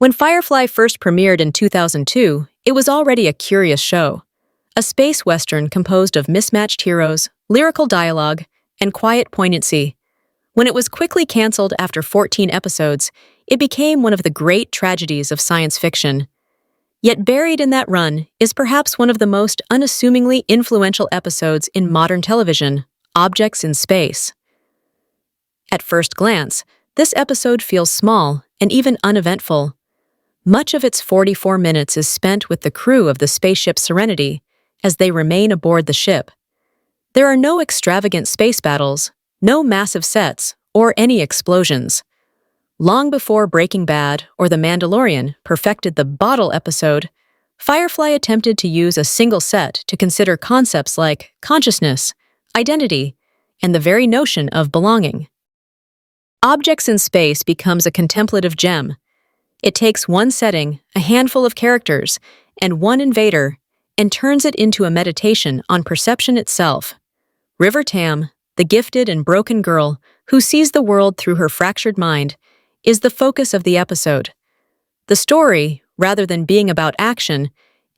When Firefly first premiered in 2002, it was already a curious show. A space western composed of mismatched heroes, lyrical dialogue, and quiet poignancy. When it was quickly canceled after 14 episodes, it became one of the great tragedies of science fiction. Yet buried in that run is perhaps one of the most unassumingly influential episodes in modern television, Objects in Space. At first glance, this episode feels small and even uneventful. Much of its 44 minutes is spent with the crew of the spaceship Serenity as they remain aboard the ship. There are no extravagant space battles, no massive sets, or any explosions. Long before Breaking Bad or The Mandalorian perfected the bottle episode, Firefly attempted to use a single set to consider concepts like consciousness, identity, and the very notion of belonging. Objects in Space becomes a contemplative gem. It takes one setting, a handful of characters, and one invader, and turns it into a meditation on perception itself. River Tam, the gifted and broken girl who sees the world through her fractured mind, is the focus of the episode. The story, rather than being about action,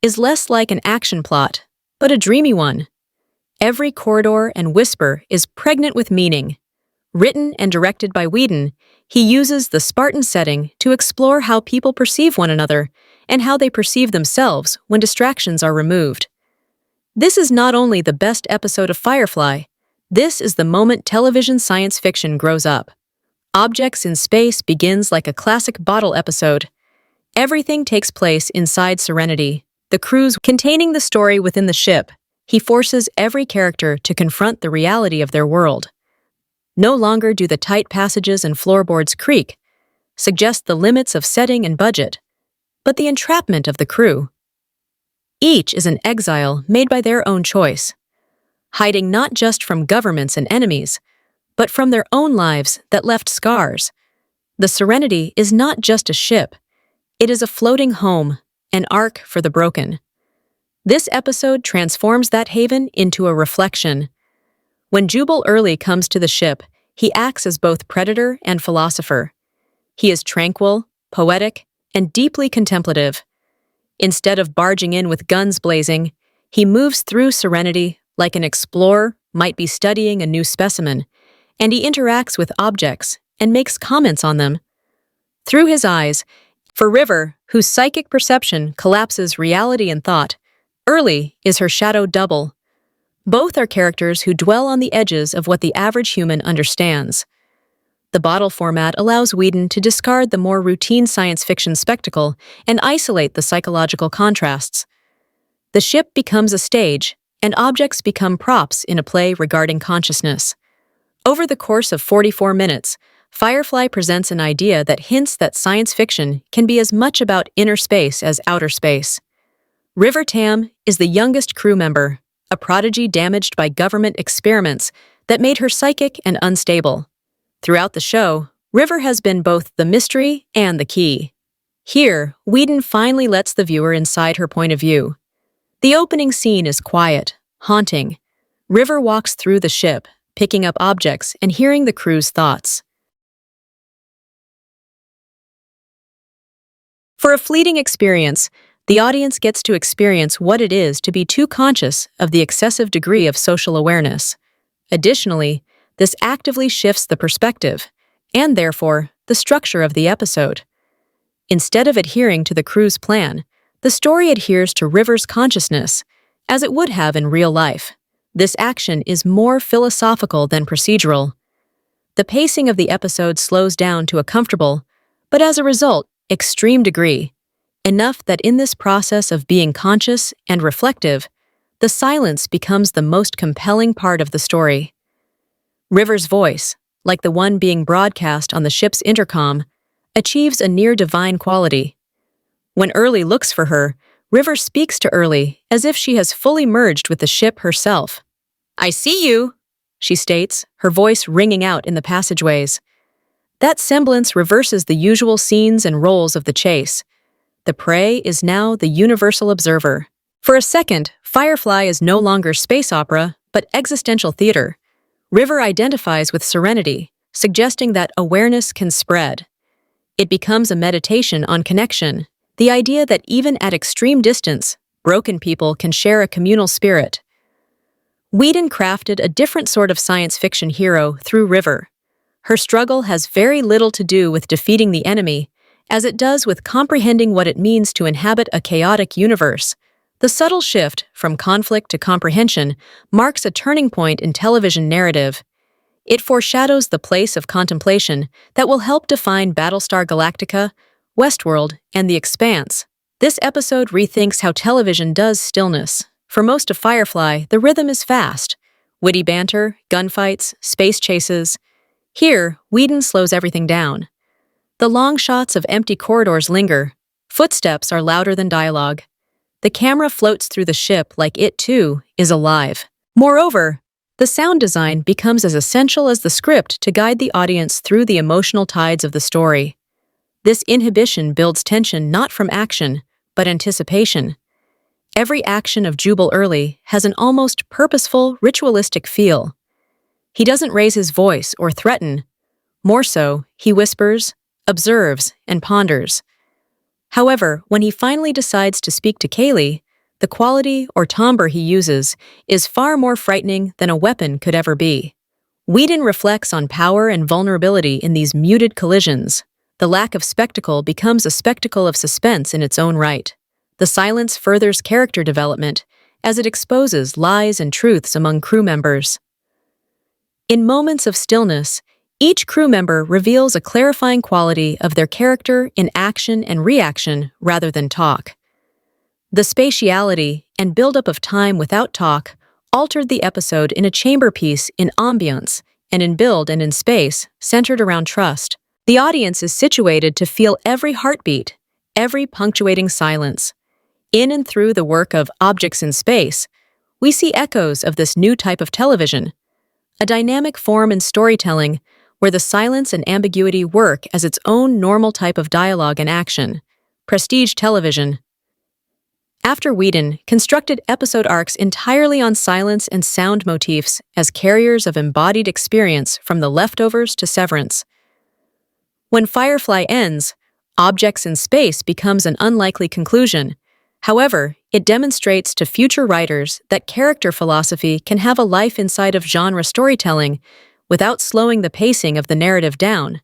is less like an action plot, but a dreamy one. Every corridor and whisper is pregnant with meaning. Written and directed by Whedon, he uses the Spartan setting to explore how people perceive one another and how they perceive themselves when distractions are removed. This is not only the best episode of Firefly, this is the moment television science fiction grows up. Objects in Space begins like a classic bottle episode. Everything takes place inside Serenity, the cruise containing the story within the ship. He forces every character to confront the reality of their world. No longer do the tight passages and floorboards creak, suggest the limits of setting and budget, but the entrapment of the crew. Each is an exile made by their own choice, hiding not just from governments and enemies, but from their own lives that left scars. The Serenity is not just a ship, it is a floating home, an ark for the broken. This episode transforms that haven into a reflection. When Jubal Early comes to the ship, he acts as both predator and philosopher. He is tranquil, poetic, and deeply contemplative. Instead of barging in with guns blazing, he moves through Serenity like an explorer might be studying a new specimen, and he interacts with objects and makes comments on them. Through his eyes, for River, whose psychic perception collapses reality and thought, Early is her shadow double. Both are characters who dwell on the edges of what the average human understands. The bottle format allows Whedon to discard the more routine science fiction spectacle and isolate the psychological contrasts. The ship becomes a stage, and objects become props in a play regarding consciousness. Over the course of 44 minutes, Firefly presents an idea that hints that science fiction can be as much about inner space as outer space. River Tam is the youngest crew member, a prodigy damaged by government experiments that made her psychic and unstable. Throughout the show, River has been both the mystery and the key. Here, Whedon finally lets the viewer inside her point of view. The opening scene is quiet, haunting. River walks through the ship, picking up objects and hearing the crew's thoughts. For a fleeting experience, the audience gets to experience what it is to be too conscious of the excessive degree of social awareness. Additionally, this actively shifts the perspective, and therefore, the structure of the episode. Instead of adhering to the crew's plan, the story adheres to River's consciousness, as it would have in real life. This action is more philosophical than procedural. The pacing of the episode slows down to a comfortable, but as a result, extreme degree. Enough that in this process of being conscious and reflective, the silence becomes the most compelling part of the story. River's voice, like the one being broadcast on the ship's intercom, achieves a near-divine quality. When Early looks for her, River speaks to Early as if she has fully merged with the ship herself. "I see you," she states, her voice ringing out in the passageways. That semblance reverses the usual scenes and roles of the chase. The prey is now the universal observer. For a second, Firefly is no longer space opera, but existential theater. River identifies with Serenity, suggesting that awareness can spread. It becomes a meditation on connection, the idea that even at extreme distance, broken people can share a communal spirit. Whedon crafted a different sort of science fiction hero through River. Her struggle has very little to do with defeating the enemy, as it does with comprehending what it means to inhabit a chaotic universe. The subtle shift from conflict to comprehension marks a turning point in television narrative. It foreshadows the place of contemplation that will help define Battlestar Galactica, Westworld, and The Expanse. This episode rethinks how television does stillness. For most of Firefly, the rhythm is fast. Witty banter, gunfights, space chases. Here, Whedon slows everything down. The long shots of empty corridors linger. Footsteps are louder than dialogue. The camera floats through the ship like it, too, is alive. Moreover, the sound design becomes as essential as the script to guide the audience through the emotional tides of the story. This inhibition builds tension not from action, but anticipation. Every action of Jubal Early has an almost purposeful, ritualistic feel. He doesn't raise his voice or threaten. More so, he whispers, observes, and ponders. However, when he finally decides to speak to Kaylee, the quality or timbre he uses is far more frightening than a weapon could ever be. Whedon reflects on power and vulnerability in these muted collisions. The lack of spectacle becomes a spectacle of suspense in its own right. The silence furthers character development as it exposes lies and truths among crew members. In moments of stillness, each crew member reveals a clarifying quality of their character in action and reaction rather than talk. The spatiality and buildup of time without talk altered the episode in a chamber piece in ambience and in build and in space centered around trust. The audience is situated to feel every heartbeat, every punctuating silence. In and through the work of Objects in Space, we see echoes of this new type of television, a dynamic form in storytelling where the silence and ambiguity work as its own normal type of dialogue and action. Prestige television. After Whedon constructed episode arcs entirely on silence and sound motifs as carriers of embodied experience from The Leftovers to Severance. When Firefly ends, Objects in Space becomes an unlikely conclusion. However, it demonstrates to future writers that character philosophy can have a life inside of genre storytelling without slowing the pacing of the narrative down.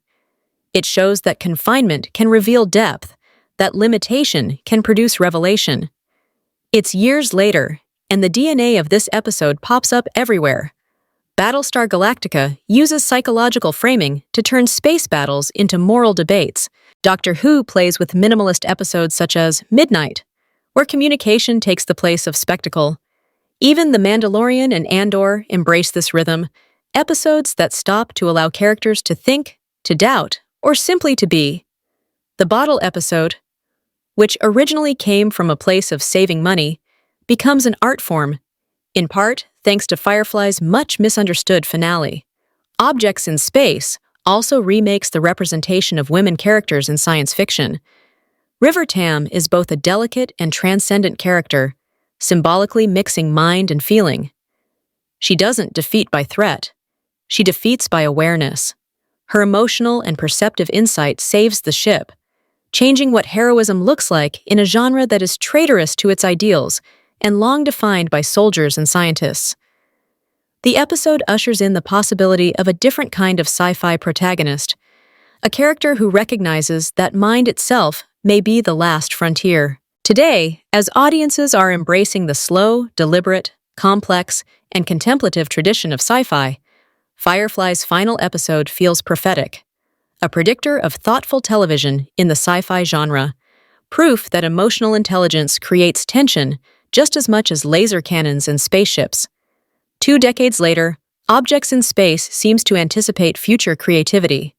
It shows that confinement can reveal depth, that limitation can produce revelation. It's years later, and the DNA of this episode pops up everywhere. Battlestar Galactica uses psychological framing to turn space battles into moral debates. Doctor Who plays with minimalist episodes such as Midnight, where communication takes the place of spectacle. Even The Mandalorian and Andor embrace this rhythm, episodes that stop to allow characters to think, to doubt, or simply to be. The Bottle episode, which originally came from a place of saving money, becomes an art form, in part thanks to Firefly's much misunderstood finale. Objects in Space also remakes the representation of women characters in science fiction. River Tam is both a delicate and transcendent character, symbolically mixing mind and feeling. She doesn't defeat by threat. She defeats by awareness. Her emotional and perceptive insight saves the ship, changing what heroism looks like in a genre that is traitorous to its ideals and long defined by soldiers and scientists. The episode ushers in the possibility of a different kind of sci-fi protagonist, a character who recognizes that mind itself may be the last frontier. Today, as audiences are embracing the slow, deliberate, complex, and contemplative tradition of sci-fi, Firefly's final episode feels prophetic, a predictor of thoughtful television in the sci-fi genre, proof that emotional intelligence creates tension just as much as laser cannons and spaceships. 2 decades later, Objects in Space seems to anticipate future creativity.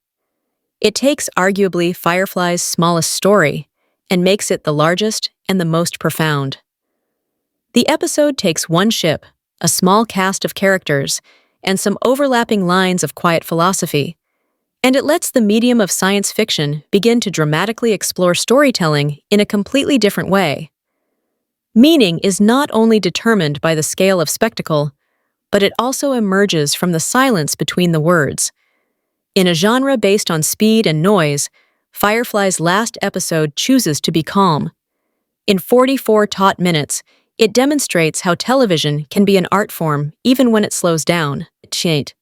It takes arguably Firefly's smallest story and makes it the largest and the most profound. The episode takes one ship, a small cast of characters, and some overlapping lines of quiet philosophy, and it lets the medium of science fiction begin to dramatically explore storytelling in a completely different way. Meaning is not only determined by the scale of spectacle, but it also emerges from the silence between the words. In a genre based on speed and noise, Firefly's last episode chooses to be calm. In 44 taut minutes, it demonstrates how television can be an art form even when it slows down. Chait.